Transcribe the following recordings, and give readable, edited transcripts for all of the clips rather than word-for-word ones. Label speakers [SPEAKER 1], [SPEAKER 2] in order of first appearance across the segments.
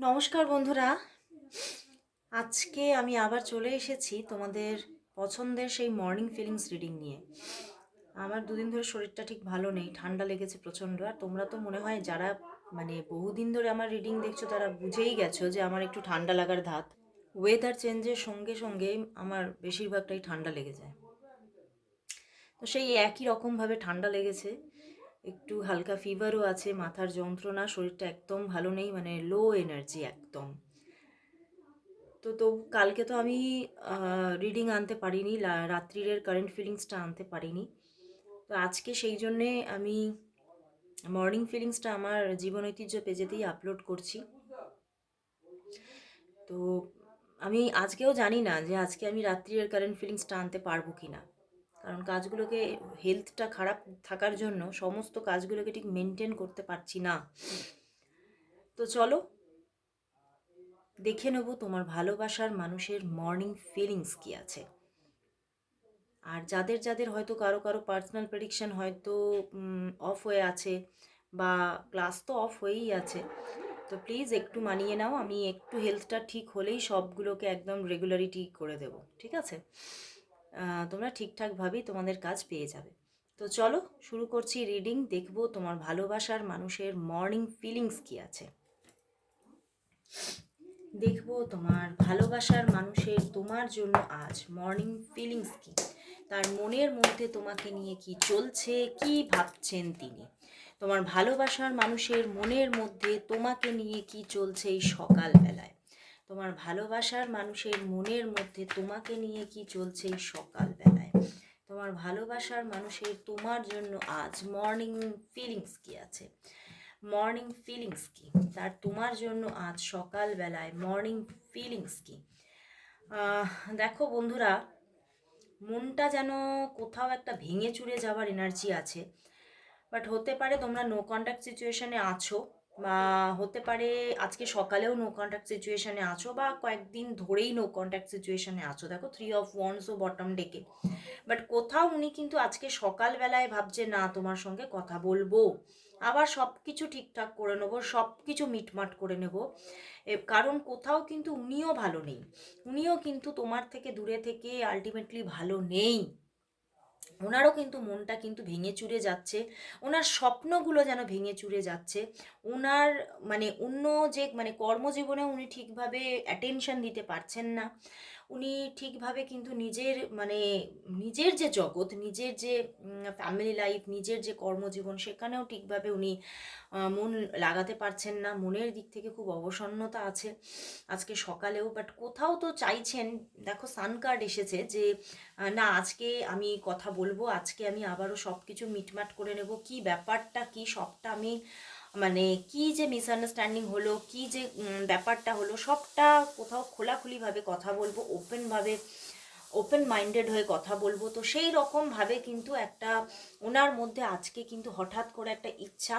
[SPEAKER 1] নমস্কার বন্ধুরা, আজকে আমি আবার চলে এসেছি তোমাদের পছন্দের সেই মর্নিং ফিলিংস রিডিং নিয়ে। আমার দুদিন ধরে শরীরটা ঠিক ভালো নেই, ঠান্ডা লেগেছে প্রচণ্ড। আর তোমরা তো মনে হয় যারা বহুদিন ধরে আমার রিডিং দেখছো তারা বুঝেই গেছো যে আমার একটু ঠান্ডা লাগার ধাত। ওয়েদার চেঞ্জের সঙ্গে সঙ্গে আমার বেশিরভাগটাই ঠান্ডা লেগে যায়। তো সেই একই রকমভাবে ঠান্ডা লেগেছে, একটু হালকা ফিভারও আছে, মাথার যন্ত্রণা, শরীরটা একদম ভালো নেই, মানে লো এনার্জি একদম। তো কালকে তো আমি রিডিং আনতে পারিনি, রাত্রিরের কারেন্ট ফিলিংসটা আনতে পারিনি। তো আজকে সেই জন্যে আমি মর্নিং ফিলিংসটা আমার জীবন ঐতিহ্য পেজেতেই আপলোড করছি। তো আমি আজকেও জানি না যে আজকে আমি রাত্রিরের কারেন্ট ফিলিংসটা আনতে পারবো কি না, কারণ কাজগুলোকে, হেলথটা খারাপ থাকার জন্য সমস্ত কাজগুলোকে ঠিক মেনটেন করতে পারছি না। তো চলো দেখে নেবো তোমার ভালোবাসার মানুষের মর্নিং ফিলিংস কি আছে। আর যাদের যাদের হয়তো কারো কারো পার্সোনাল প্রেডিকশন হয়তো অফ হয়ে আছে, বা ক্লাস তো অফ হয়েই আছে, তো প্লিজ একটু মানিয়ে নাও। আমি একটু হেলথটা ঠিক হলেই সবগুলোকে একদম রেগুলারিটি করে দেব, ঠিক আছে? তোমরা ঠিকঠাকভাবেই তোমাদের কাজ পেয়ে যাবে। তো চলো শুরু করছি রিডিং, দেখবো তোমার ভালোবাসার মানুষের মর্নিং ফিলিংস কি আছে। দেখবো তোমার ভালোবাসার মানুষের তোমার জন্য আজ মর্নিং ফিলিংস কি, তার মনের মধ্যে তোমাকে নিয়ে কি চলছে, কি ভাবছেন তিনি। তোমার ভালোবাসার মানুষের মনের মধ্যে তোমাকে নিয়ে কি চলছে এই সকালবেলায়। তোমার ভালোবাসার মানুষের মনের মধ্যে তোমাকে নিয়ে কি চলছে এই সকালবেলায়। তোমার ভালোবাসার মানুষের তোমার জন্য আজ মর্নিং ফিলিংস কি আছে, মর্নিং ফিলিংস কি, তার তোমার জন্য আজ সকালবেলায় মর্নিং ফিলিংস কি। দেখো বন্ধুরা, মনটা যেন কোথাও একটা ভেঙে চুরে যাওয়ার এনার্জি আছে। বাট হতে পারে তোমরা নো কন্ট্যাক্ট সিচুয়েশানে আছো, বা হতে পারে আজকে সকালেও নো কন্ট্যাক্ট সিচুয়েশানে আছো, বা কয়েকদিন ধরেই নো কন্ট্যাক্ট সিচুয়েশানে আছো। দেখো 3 of Wands ও বটম ডেকে। বাট কোথাও উনি কিন্তু আজকে সকালবেলায় ভাবছে না তোমার সঙ্গে কথা বলবো, আবার সব কিছু ঠিকঠাক করে নেবো, সব কিছু মিটমাট করে নেব। কারণ কোথাও কিন্তু উনিও ভালো নেই, উনিও কিন্তু তোমার থেকে দূরে থেকে আলটিমেটলি ভালো নেই। ওনারও কিন্তু মনটা কিন্তু ভেঙে চুরে যাচ্ছে, ওনার স্বপ্নগুলো যেন ভেঙে চুরে যাচ্ছে। ওনার অন্য যে কর্মজীবনে উনি ঠিকভাবে অ্যাটেনশন দিতে পারছেন না। উনি ঠিকভাবে কিন্তু নিজের যে জগৎ, নিজের যে ফ্যামিলি লাইফ, নিজের যে কর্মজীবন, সেখানেও ঠিকভাবে উনি মন লাগাতে পারছেন না। মনের দিক থেকে খুব অবসন্নতা আছে আজকে সকালেও। বাট কোথাও তো চাইছেন, দেখো সান কার্ড এসেছে যে না আজকে আমি কথা বলবো, আজকে আমি আবারও সব কিছু মিটমাট করে নেব, কি ব্যাপারটা কি সবটা আমি কি যে মিসআন্ডারস্ট্যান্ডিং হলো, কি যে ব্যাপারটা হলো, সবটা কোথাও খোলাখুলিভাবে কথা বলবো, ওপেন মাইন্ডেড হয়ে কথা বলবো। তো সেই রকমভাবে কিন্তু একটা ওনার মধ্যে আজকে কিন্তু হঠাৎ করে একটা ইচ্ছা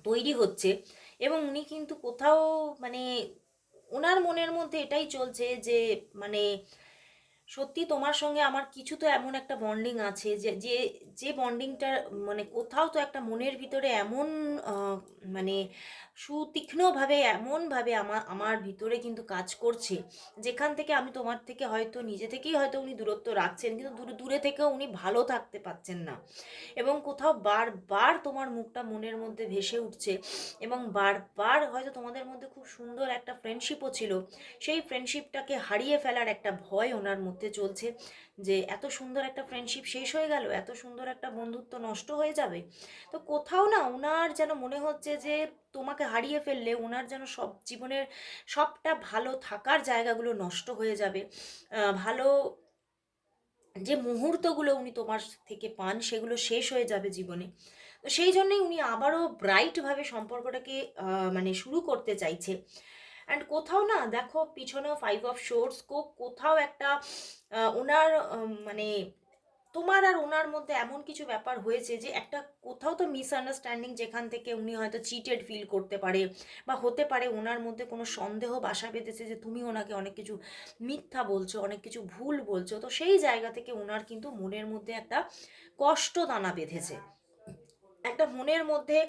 [SPEAKER 1] তৈরি হচ্ছে। এবং উনি কিন্তু কোথাও মানে ওনার মনের মধ্যে এটাই চলছে যে মানে সত্যি তোমার সঙ্গে আমার কিছু তো এমন একটা বন্ডিং আছে যে যে যে বন্ডিংটা কোথাও তো একটা মনের ভিতরে এমন আহ, মানে সুতীক্ষ্ণভাবে এমনভাবে আমার আমার ভিতরে কিন্তু কাজ করছে, যেখান থেকে আমি তোমার থেকে হয়তো নিজে থেকেই হয়তো উনি দূরত্ব রাখছেন, কিন্তু দূরে দূরে থেকেও উনি ভালো থাকতে পারছেন না। এবং কোথাও বারবার তোমার মুখটা মনের মধ্যে ভেসে উঠছে, এবং বারবার হয়তো তোমাদের মধ্যে খুব সুন্দর একটা ফ্রেন্ডশিপও ছিল, সেই ফ্রেন্ডশিপটাকে হারিয়ে ফেলার একটা ভয় ওনার মধ্যে চলছে, যে এত সুন্দর একটা ফ্রেন্ডশিপ শেষ হয়ে গেল, এত সুন্দর একটা বন্ধুত্ব নষ্ট হয়ে যাবে। তো কোথাও না ওনার যেন মনে হচ্ছে যে তোমাকে হারিয়ে ফেললে ওনার যেন সব জীবনের সবটা ভালো থাকার জায়গাগুলো নষ্ট হয়ে যাবে। ভালো যে মুহূর্তগুলো উনি তোমার থেকে পান সেগুলো শেষ হয়ে যাবে জীবনে। তো সেই জন্যই উনি আবারও ব্রাইটভাবে সম্পর্কটাকে শুরু করতে চাইছে। অ্যান্ড কোথাও না দেখো পিছনেও 5 of Swords, কোথাও একটা ওনার তোমার আর ওনার মধ্যে এমন কিছু ব্যাপার হয়েছে যে একটা কোথাও তো মিসআন্ডারস্ট্যান্ডিং, যেখান থেকে উনি হয়তো চিটেড ফিল করতে পারে, বা হতে পারে ওনার মধ্যে কোনো সন্দেহ বাসা বেঁধেছে যে তুমি ওনাকে অনেক কিছু মিথ্যা বলছো, অনেক কিছু ভুল বলছো। তো সেই জায়গা থেকে ওনার কিন্তু মনের মধ্যে একটা কষ্ট দানা বেঁধেছে। একটা মনের মধ্যে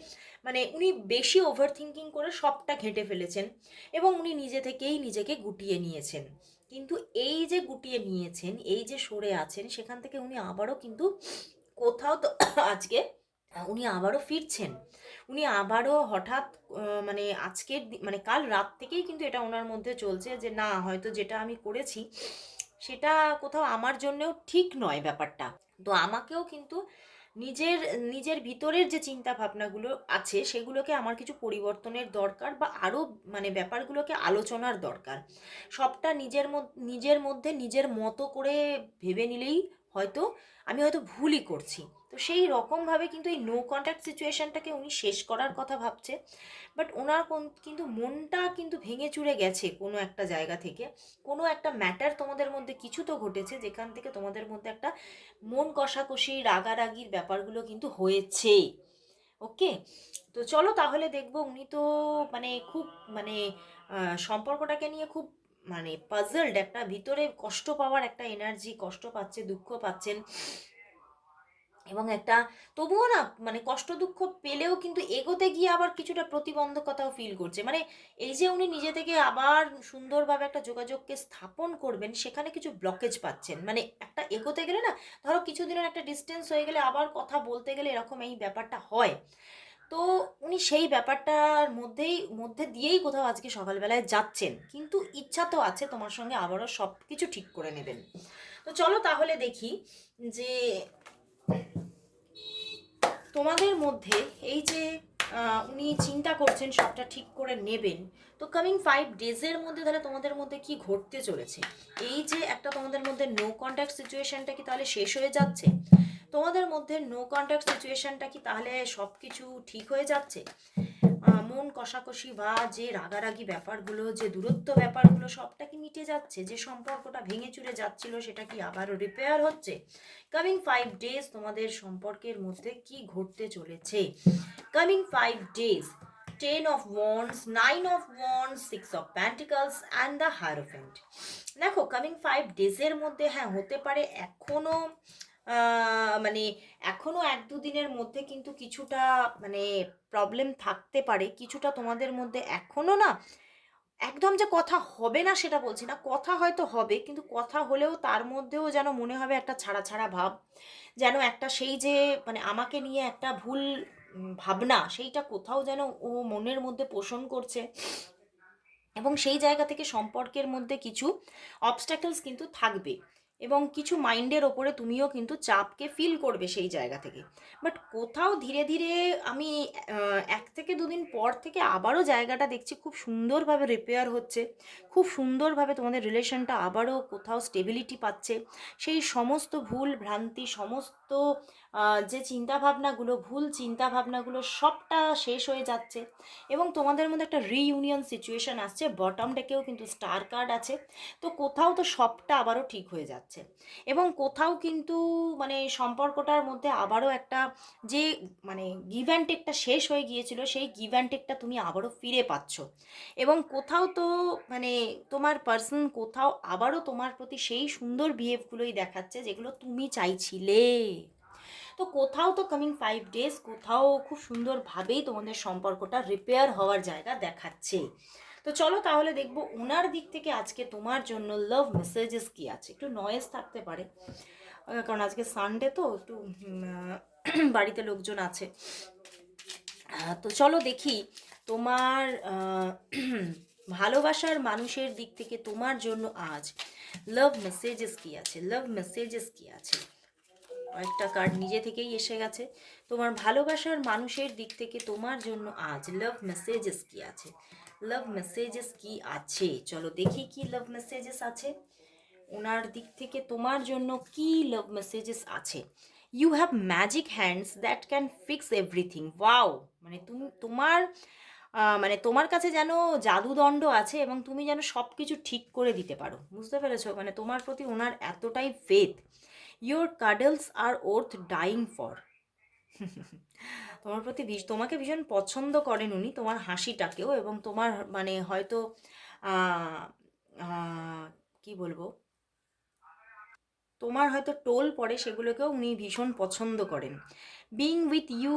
[SPEAKER 1] মানে উনি বেশি ওভার থিঙ্কিং করে সবটা ঘেঁটে ফেলেছেন এবং উনি নিজে থেকেই নিজেকে গুটিয়ে নিয়েছেন। কিন্তু এই যে গুটিয়ে নিয়েছেন, এই যে সরে আছেন, সেখান থেকে উনি আবারও কিন্তু কোথাও তো আজকে উনি আবারও ফিরছেন। উনি আবারও হঠাৎ মানে মানে কাল রাত থেকেই কিন্তু এটা ওনার মধ্যে চলছে যে না, হয়তো যেটা আমি করেছি সেটা কোথাও আমার জন্যেও ঠিক নয় ব্যাপারটা। তো আমাকেও কিন্তু নিজের নিজের ভিতরের যে চিন্তা ভাবনাগুলো আছে সেগুলোকে আমার কিছু পরিবর্তনের দরকার, বা আরও মানে ব্যাপারগুলোকে আলোচনার দরকার। সবটা নিজের মধ্যে নিজের মতো করে ভেবে নিলেই হয়তো আমি হয়তো ভুলই করছি। তো সেই রকমভাবে কিন্তু এই নো কন্ট্যাক্ট সিচুয়েশনটাকে উনি শেষ করার কথা ভাবছে। বাট ওনার কিন্তু মনটা কিন্তু ভেঙে চুরে গেছে কোনো একটা জায়গা থেকে। কোনো একটা ম্যাটার তোমাদের মধ্যে কিছু তো ঘটেছে যেখান থেকে তোমাদের মধ্যে একটা মন কষাকষি রাগারাগির ব্যাপারগুলো কিন্তু হয়েছে। ওকে, তো চলো তাহলে দেখবো উনি তো মানে খুব মানে সম্পর্কটাকে নিয়ে খুব মানে পাজলড, একটা ভিতরে কষ্ট পাওয়ার একটা এনার্জি, কষ্ট পাচ্ছে, দুঃখ পাচ্ছেন, এবং একটা তবুও না মানে কষ্ট দুঃখ পেলেও কিন্তু এগোতে গিয়ে আবার কিছুটা প্রতিবন্ধকতাও ফিল করছে। মানে এই যে উনি নিজে থেকে আবার সুন্দরভাবে একটা যোগাযোগকে স্থাপন করবেন, সেখানে কিছু ব্লকেজ পাচ্ছেন। মানে একটা এগোতে গেলে না, ধরো কিছুদিনের একটা ডিস্টেন্স হয়ে গেলে আবার কথা বলতে গেলে এরকম এই ব্যাপারটা হয়। তো উনি সেই ব্যাপারটার মধ্যে দিয়েই কোথাও আজকে সকালবেলায় যাচ্ছেন, কিন্তু ইচ্ছা তো আছে তোমার সঙ্গে আবারও সব কিছু ঠিক করে নেবেন। তো চলো তাহলে দেখি যে তোমাদের মধ্যে এই যে উনি চিন্তা করছেন সবটা ঠিক করে নেবেন, তো কামিং 5 ডেজের মধ্যে তাহলে তোমাদের মধ্যে কি ঘটতে চলেছে। এই যে একটা তোমাদের মধ্যে নো কন্ট্যাক্ট সিচুয়েশনটা কি তাহলে শেষ হয়ে যাচ্ছে? তোমাদের মধ্যে নো কন্ট্যাক্ট সিচুয়েশনটা কি তাহলে সব কিছু ঠিক হয়ে যাচ্ছে? মন কষাকষি বা যে রাগারাগি ব্যাপারগুলো, যে দূরত্ব ব্যাপারগুলো, সবটা কি মিটে যাচ্ছে? যে সম্পর্কটা ভেঙে চুরে যাচ্ছিল সেটা কি আবারও রিপেয়ার হচ্ছে? কামিং 5 ডেজ তোমাদের সম্পর্কের মধ্যে কি ঘটতে চলেছে? Coming 5 days, 10 of Wands, 9 of Wands, 6 of Pentacles and the hierophant. দেখো কামিং 5 ডেজের মধ্যে হ্যাঁ হতে পারে এখনো মানে এখনো 1-2 দিনের মধ্যে কিন্তু কিছুটা মানে প্রবলেম থাকতে পারে, কিছুটা তোমাদের মধ্যে এখনো না একদম যে কথা হবে না সেটা বলছি না, কথা হয়তো হবে, কিন্তু কথা হলেও তার মধ্যেও যেন মনে হবে একটা ছাড়া ছাড়া ভাব, যেন একটা সেই যে মানে আমাকে নিয়ে একটা ভুল ভাবনা, সেইটা কোথাও যেন ও মনের মধ্যে পোষণ করছে। এবং সেই জায়গা থেকে সম্পর্কের মধ্যে কিছু অবস্ট্যাকলস কিন্তু থাকবে, এবং কিছু মাইন্ডের ওপরে তুমিও কিন্তু চাপকে ফিল করবে সেই জায়গা থেকে। বাট কোথাও ধীরে ধীরে আমি 1 থেকে 2 দিন পর থেকে আবারও জায়গাটা দেখছি খুব সুন্দরভাবে রিপেয়ার হচ্ছে, খুব সুন্দরভাবে তোমাদের রিলেশনটা আবারও কোথাও স্টেবিলিটি পাচ্ছে। সেই সমস্ত ভুল ভ্রান্তি, সমস্ত যে চিন্তাভাবনাগুলো, ভুল চিন্তাভাবনাগুলো সবটা শেষ হয়ে যাচ্ছে, এবং তোমাদের মধ্যে একটা রিইউনিয়ন সিচুয়েশন আসছে। বটম ডেকেও কিন্তু স্টার কার্ড আছে। তো কোথাও তো সবটা আবারও ঠিক হয়ে যাচ্ছে, এবং কোথাও কিন্তু মানে সম্পর্কটার মধ্যে আবারও একটা যে মানে গিভ অ্যান্ড টেকটা শেষ হয়ে গিয়েছিল, সেই গিভ অ্যান্ড টেকটা তুমি আবারও ফিরে পাচ্ছ। এবং কোথাও তো মানে তোমার পার্সন কোথাও আবারও তোমার প্রতি সেই সুন্দর বিহেভগুলোই দেখাচ্ছে যেগুলো তুমি চাইছিলে। তো কোথাও তো কামিং 5 ডেজ কোথাও খুব সুন্দরভাবেই তোমাদের সম্পর্কটা রিপেয়ার হওয়ার জায়গা দেখাচ্ছে। তো চলো তাহলে দেখবো ওনার দিক থেকে আজকে তোমার জন্য লাভ মেসেজেস কি আছে। একটু নয়েজ থাকতে পারে কারণ আজকে সানডে তো একটু বাড়িতে লোকজন আছে। তো চলো দেখি তোমার ভালোবাসার মানুষের দিক থেকে তোমার জন্য আজ লাভ মেসেজেস কি আছে, লাভ মেসেজেস কি আছে। কয়েকটা কার্ড নিজে থেকেই এসে গেছে। তোমার ভালোবাসার মানুষের দিক থেকে তোমার জন্য আজ লাভ মেসেজেস কি আছে, লাভ মেসেজেস কি আছে। চলো দেখি কি লাভ মেসেজেস আছে ওনার দিক থেকে তোমার জন্য, কি লাভ মেসেজেস আছে। You have magic hands that can fix everything. Wow, মানে তুমি তোমার মানে তোমার কাছে যেন জাদুদণ্ড আছে এবং তুমি যেন সব কিছু ঠিক করে দিতে পারো, বুঝতে পেরেছো? মানে তোমার প্রতি ওনার এতটাই faith. Your cuddles are worth dying for. তোমার প্রতি তোমাকে ভীষণ পছন্দ করেন উনি, তোমার হাসিটাকেও, এবং তোমার মানে হয়তো আহ, আহ, কি বলবো, তোমার হয়তো টোল পড়ে সেগুলোকেও উনি ভীষণ পছন্দ করেন। Being with you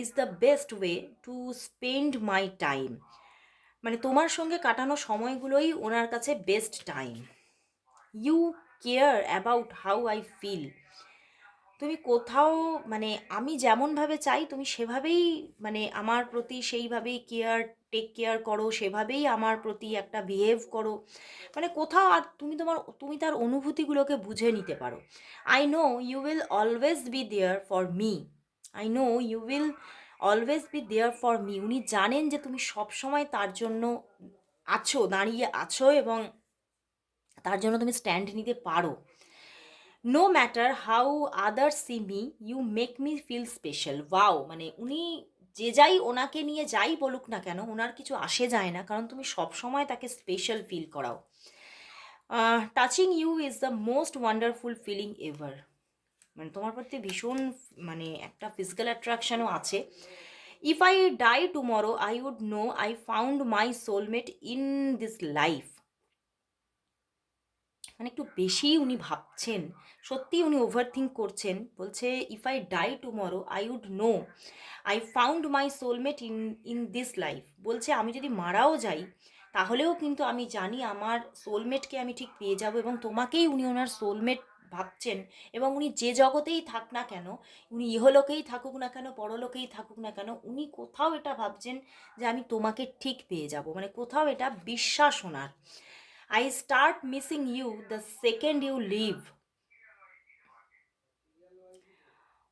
[SPEAKER 1] is the best way to spend my time. মানে তোমার সঙ্গে কাটানো সময়গুলোই ওনার কাছে best time. You care about how I feel. তুমি কোথাও মানে আমি যেমনভাবে চাই তুমি সেভাবেই মানে আমার প্রতি সেইভাবেই টেক কেয়ার করো, সেভাবেই আমার প্রতি একটা বিহেভ করো। মানে কোথাও আর তুমি তার অনুভূতিগুলোকে বুঝে নিতে পারো। I know you will always be there for me. I know you will always be there for me. উনি জানেন যে তুমি সবসময় তার জন্য দাঁড়িয়ে আছো, এবং তার জন্য তুমি স্ট্যান্ড নিতে পারো। No matter how others see me, you make me feel special. Wow, মানে উনি যে যাই ওনাকে নিয়ে যাই বলুক না কেন ওনার কিছু আসে যায় না, কারণ তুমি সবসময় তাকে স্পেশাল ফিল করাও। Touching you is the most wonderful feeling ever. মানে তোমার প্রতি ভীষণ মানে একটা ফিজিক্যাল অ্যাট্রাকশনও আছে। If I die tomorrow I would know I found my soulmate in this life. মানে একটু বেশিই উনি ভাবছেন, সত্যিই উনি ওভার থিঙ্ক করছেন। বলছে if I die tomorrow I would know I found my soulmate in in this life. বলছে আমি যদি মারাও যাই তাহলেও কিন্তু আমি জানি আমার সোলমেটকে আমি ঠিক পেয়ে যাব, এবং তোমাকেই উনি ওনার সোলমেট ভাবছেন। এবং উনি যে জগতেই থাক না কেন, উনি ইহলোকেই থাকুক না কেন পরলোকেই থাকুক না কেন, উনি কোথাও এটা ভাবছেন যে আমি তোমাকে ঠিক পেয়ে যাব। মানে কোথাও এটা বিশ্বাস ওনার। I start missing you the second you leave.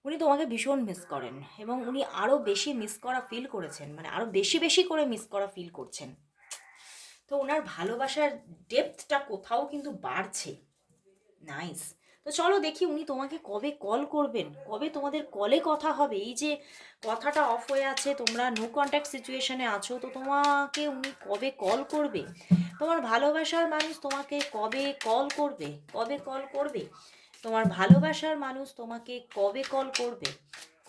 [SPEAKER 1] উনি তোমাকে ভীষণ মিস করেন, এবং উনি আরও বেশি মিস করা ফিল করেছেন, মানে আরও বেশি বেশি করে মিস করা ফিল করছেন। তো ওনার ভালোবাসার ডেপথটা কোথাও কিন্তু বাড়ছে। নাইস। তো চলো দেখি উনি তোমাকে কবে কল করবেন, কবে তোমাদের কলে কথা হবে। এই যে কথাটা অফ হয়ে আছে, তোমরা নো কন্ট্যাক্ট সিচুয়েশনে আছো, তো তোমাকে উনি কবে কল করবে, তোমার ভালোবাসার মানুষ তোমাকে কবে কল করবে, কবে কল করবে, তোমার ভালোবাসার মানুষ তোমাকে কবে কল করবে,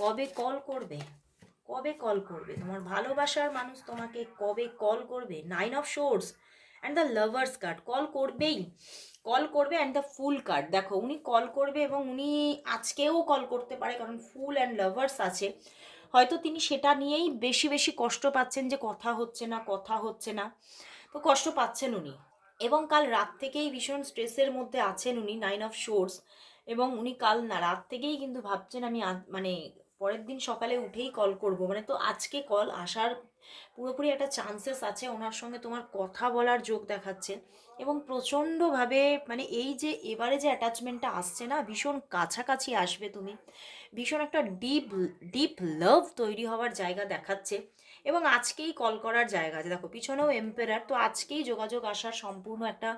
[SPEAKER 1] কবে কল করবে, কবে কল করবে, তোমার ভালোবাসার মানুষ তোমাকে কবে কল করবে। 9 of swords and the lovers card, call করবেই, কল করবে। অ্যান্ড দ্য ফুল কার্ড, দেখো উনি কল করবে, এবং উনি আজকেও কল করতে পারে, কারণ ফুল অ্যান্ড লাভার্স আছে। হয়তো তিনি সেটা নিয়েই বেশি বেশি কষ্ট পাচ্ছেন যে কথা হচ্ছে না, কথা হচ্ছে না, তো কষ্ট পাচ্ছেন উনি। এবং কাল রাত থেকেই ভীষণ স্ট্রেসের মধ্যে আছেন উনি, 9 অফ সোর্স। এবং উনি কাল না রাত থেকেই কিন্তু ভাবছেন আমি মানে পরের দিন সকালে উঠেই কল করব। মানে তো আজকে কল আসার পুরোপুরি একটা চান্সেস আছে, ওনার সঙ্গে তোমার কথা বলার যোগ দেখাচ্ছে। এবং প্রচণ্ডভাবে মানে এই যে এবারে যে অ্যাটাচমেন্টটা আসছে না, ভীষণ কাছাকাছি আসবে তুমি, ভীষণ একটা ডিপ ডিপ লাভ তৈরি হওয়ার জায়গা দেখাচ্ছে। এবং আজকেই কল করার জায়গা আছে, দেখো পিছনেও এম্পেরার, তো আজকেই যোগাযোগ আসার সম্পূর্ণ একটা,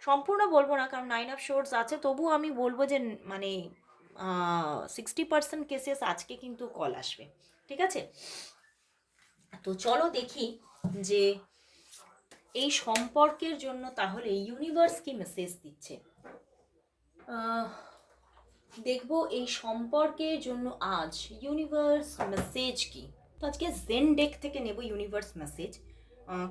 [SPEAKER 1] সম্পূর্ণ বলবো না কারণ 9 অফ সোর্স আছে, তবুও আমি বলবো যে মানে 60% কেসেস আজকে কিন্তু কল আসবে। ঠিক আছে, তো চলো দেখি যে এই সম্পর্কের জন্য তাহলে ইউনিভার্স কি মেসেজ দিচ্ছে। আহ, দেখবো এই সম্পর্কের জন্য আজ ইউনিভার্স মেসেজ কি। তো আজকে জেন ডেক থেকে নেব ইউনিভার্স মেসেজ,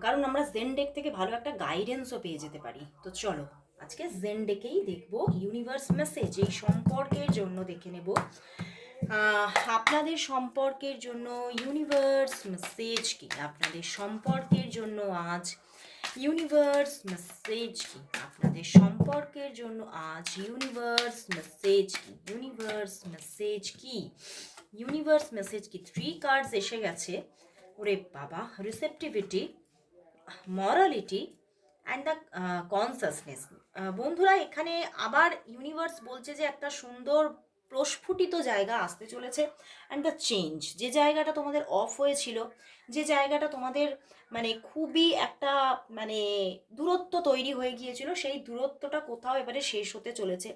[SPEAKER 1] কারণ আমরা জেন ডেক থেকে ভালো একটা গাইডেন্সও পেয়ে যেতে পারি। তো চলো আজকে জেন ডেকেই দেখবো ইউনিভার্স মেসেজ এই সম্পর্কের জন্য, দেখে নেব আপনাদের সম্পর্কের জন্য ইউনিভার্স মেসেজ কি। আপনাদের সম্পর্কের জন্য আজ ইউনিভার্স মেসেজ কি। আপনাদের সম্পর্কের জন্য আজ ইউনিভার্স মেসেজ কি। ইউনিভার্স মেসেজ কি। ইউনিভার্স মেসেজ কি। 3 কার্ডস এসে গেছে। ওরে বাবা, receptivity, morality and the consciousness. বন্ধুরা এখানে আবার ইউনিভার্স বলছে যে একটা সুন্দর প্রস্ফুটিত জায়গা আসতে চলেছে। অ্যান্ড দ্য চেঞ্জ, যে জায়গাটা তোমাদের অফ হয়েছিল, যে জায়গাটা তোমাদের মানে খুবই একটা মানে দূরত্ব তৈরি হয়ে গিয়েছিল, সেই দূরত্বটা কোথাও এবারে শেষ হতে চলেছে।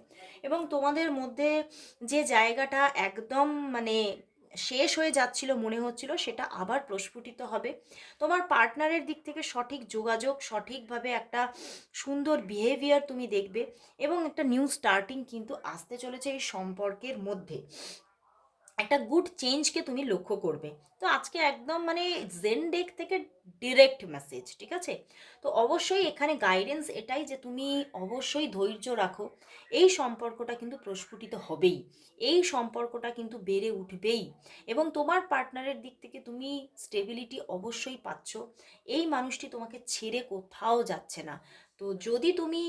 [SPEAKER 1] এবং তোমাদের মধ্যে যে জায়গাটা একদম মানে শেষ হয়ে যাচ্ছিল মনে হচ্ছিল, সেটা আবার প্রস্ফুটিত হবে। তোমার পার্টনারের দিক থেকে সঠিক যোগাযোগ, সঠিকভাবে একটা সুন্দর বিহেভিয়ার তুমি দেখবে, এবং একটা নিউ স্টার্টিং কিন্তু আসতে চলেছে এই সম্পর্কের মধ্যে। একটা গুড চেঞ্জকে তুমি লক্ষ্য করবে। তো আজকে একদম মানে জেন ডেক থেকে ডিরেক্ট মেসেজ, ঠিক আছে? তো অবশ্যই এখানে গাইডেন্স এটাই যে তুমি অবশ্যই ধৈর্য রাখো। এই সম্পর্কটা কিন্তু প্রস্ফুটিত হবেই। এই সম্পর্কটা কিন্তু বেড়ে উঠবেই এবং তোমার পার্টনারের দিক থেকে তুমি স্টেবিলিটি অবশ্যই পাচ্ছ। এই মানুষটি তোমাকে ছেড়ে কোথাও যাচ্ছে না। তো যদি তুমি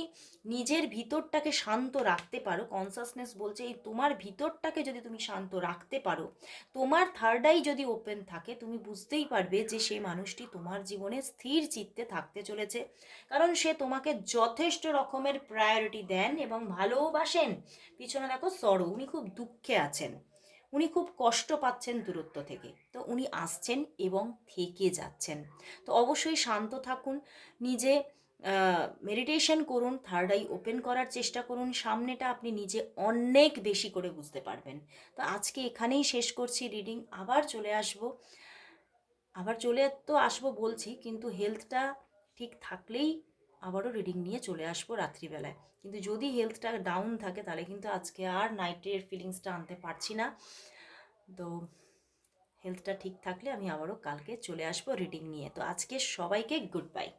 [SPEAKER 1] নিজের ভিতরটাকে শান্ত রাখতে পারো, কনসাসনেস বলছে এই তোমার ভিতরটাকে যদি তুমি শান্ত রাখতে পারো, তোমার থার্ড আই যদি ওপেন থাকে, তুমি বুঝতেই পারবে যে সেই মানুষটি তোমার জীবনে স্থির চিত্তে থাকতে চলেছে। কারণ সে তোমাকে যথেষ্ট রকমের প্রায়োরিটি দেন এবং ভালোবাসেন। পিছনে দেখো সরো, উনি খুব দুঃখে আছেন, উনি খুব কষ্ট পাচ্ছেন দূরত্ব থেকে, তো উনি আসছেন এবং থেকে যাচ্ছেন। তো অবশ্যই শান্ত থাকুন, নিজে মেডিটেশন করুন, থার্ড আই ওপেন করার চেষ্টা করুন, সামনেটা আপনি নিজে অনেক বেশি করে বুঝতে পারবেন। তো আজকে এখানেই শেষ করছি রিডিং। আবার চলে তো আসবো বলছি, কিন্তু হেলথটা ঠিক থাকলেই আবারও রিডিং নিয়ে চলে আসবো রাত্রিবেলায়। কিন্তু যদি হেলথটা ডাউন থাকে তাহলে কিন্তু আজকে আর নাইটের ফিলিংসটা আনতে পারছি না। তো হেলথটা ঠিক থাকলে আমি আবারও কালকে চলে আসবো রিডিং নিয়ে। তো আজকে সবাইকে গুড বাই।